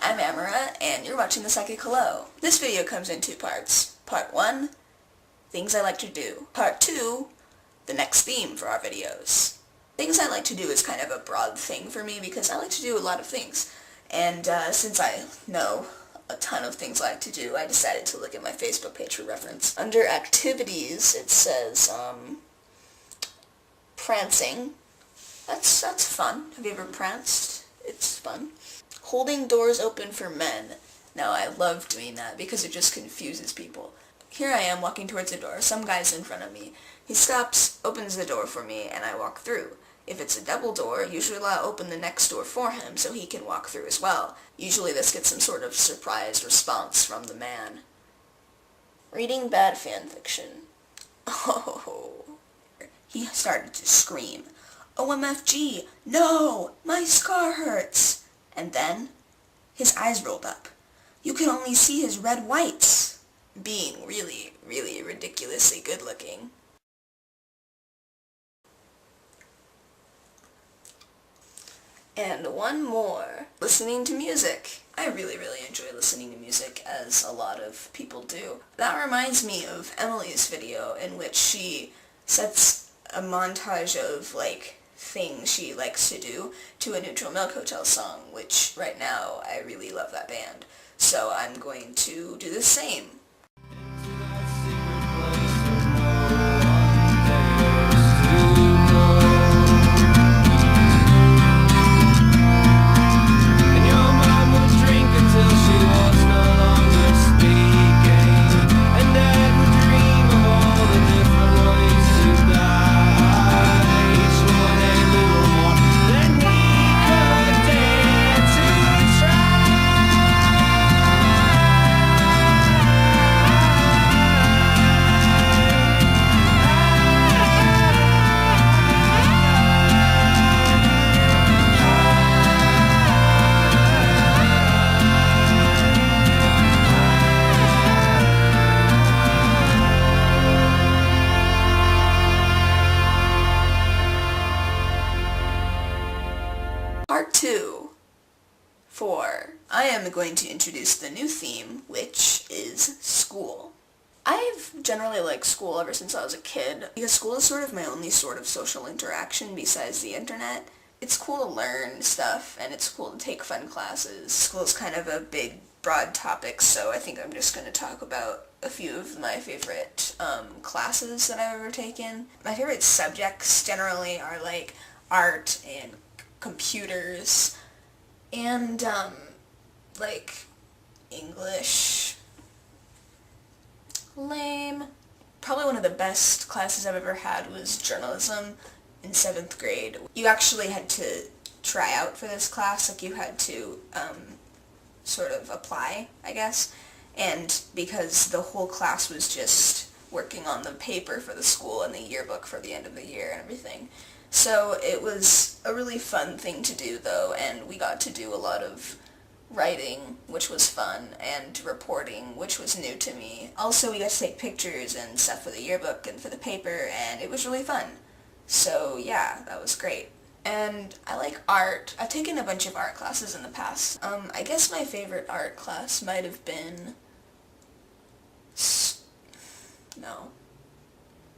I'm Amerah, and you're watching The Psychic Hello. This video comes in two parts. Part 1, things I like to do. Part 2, the next theme for our videos. Things I like to do is kind of a broad thing for me because I like to do a lot of things. And since I know a ton of things I like to do, I decided to look at my Facebook page for reference. Under activities, it says, prancing. That's fun. Have you ever pranced? It's fun. Holding doors open for men. Now, I love doing that because it just confuses people. Here I am walking towards the door. Some guy's in front of me. He stops, opens the door for me, and I walk through. If it's a double door, usually I'll open the next door for him so he can walk through as well. Usually this gets some sort of surprised response from the man. Reading bad fan fiction. Oh. He started to scream. OMFG! No! My scar hurts! And then, his eyes rolled up. You could only see his red whites. Being really, really ridiculously good looking. And one more. Listening to music. I really, really enjoy listening to music, as a lot of people do. That reminds me of Emily's video, in which she sets a montage of, things she likes to do to a Neutral Milk Hotel song, which right now I really love that band. So I'm going to do the same. Part 2. 4. I am going to introduce the new theme, which is school. I've generally liked school ever since I was a kid, because school is sort of my only sort of social interaction besides the internet. It's cool to learn stuff, and it's cool to take fun classes. School is kind of a big, broad topic, so I think I'm just going to talk about a few of my favorite classes that I've ever taken. My favorite subjects generally are art and computers, and, English. Lame. Probably one of the best classes I've ever had was journalism in 7th grade. You actually had to try out for this class, you had to, sort of apply, I guess, and because the whole class was just working on the paper for the school and the yearbook for the end of the year and everything. So it was a really fun thing to do, though, and we got to do a lot of writing, which was fun, and reporting, which was new to me. Also, we got to take pictures and stuff for the yearbook and for the paper, and it was really fun. So, yeah, that was great. And I like art. I've taken a bunch of art classes in the past. I guess my favorite art class might have been... No.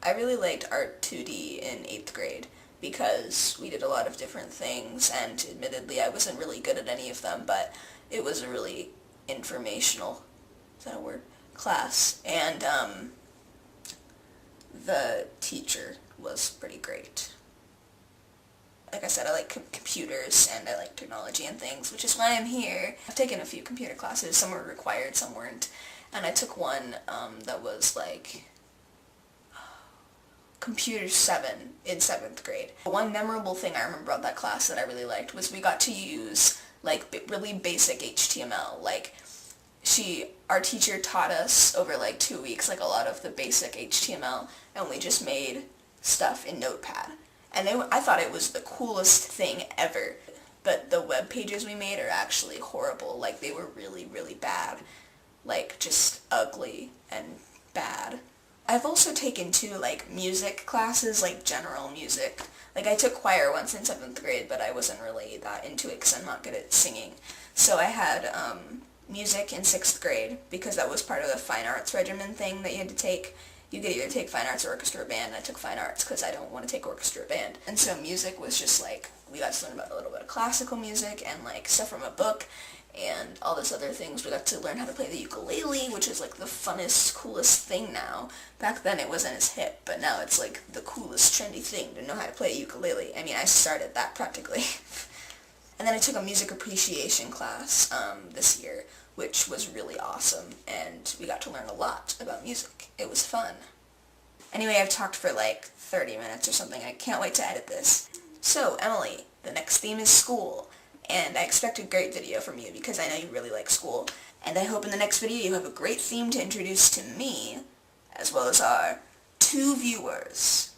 I really liked Art 2D in 8th grade. Because we did a lot of different things, and admittedly I wasn't really good at any of them, but it was a really informational, is that a word, class, and the teacher was pretty great. Like I said, I like computers, and I like technology and things, which is why I'm here. I've taken a few computer classes, some were required, some weren't, and I took one that was Computer 7 in 7th grade. One memorable thing I remember about that class that I really liked was we got to use, really basic HTML. Our teacher taught us over, 2 weeks, a lot of the basic HTML, and we just made stuff in Notepad. And I thought it was the coolest thing ever. But the web pages we made are actually horrible. They were really, really bad. Just ugly and bad. I've also taken two, music classes, general music. I took choir once in 7th grade, but I wasn't really that into it because I'm not good at singing. So I had music in 6th grade because that was part of the fine arts regimen thing that you had to take. You could either take fine arts or orchestra or band, and I took fine arts because I don't want to take orchestra or band. And so music was just like, we got to learn about a little bit of classical music and like stuff from a book and all this other things. We got to learn how to play the ukulele, which is like the funnest, coolest thing now. Back then it wasn't as hip, but now it's like the coolest, trendy thing to know how to play a ukulele. I mean, I started that practically. And then I took a music appreciation class this year, which was really awesome, and we got to learn a lot about music. It was fun. Anyway, I've talked for like 30 minutes or something. I can't wait to edit this. So, Emily, the next theme is school, and I expect a great video from you because I know you really like school. And I hope in the next video you have a great theme to introduce to me, as well as our 2 viewers.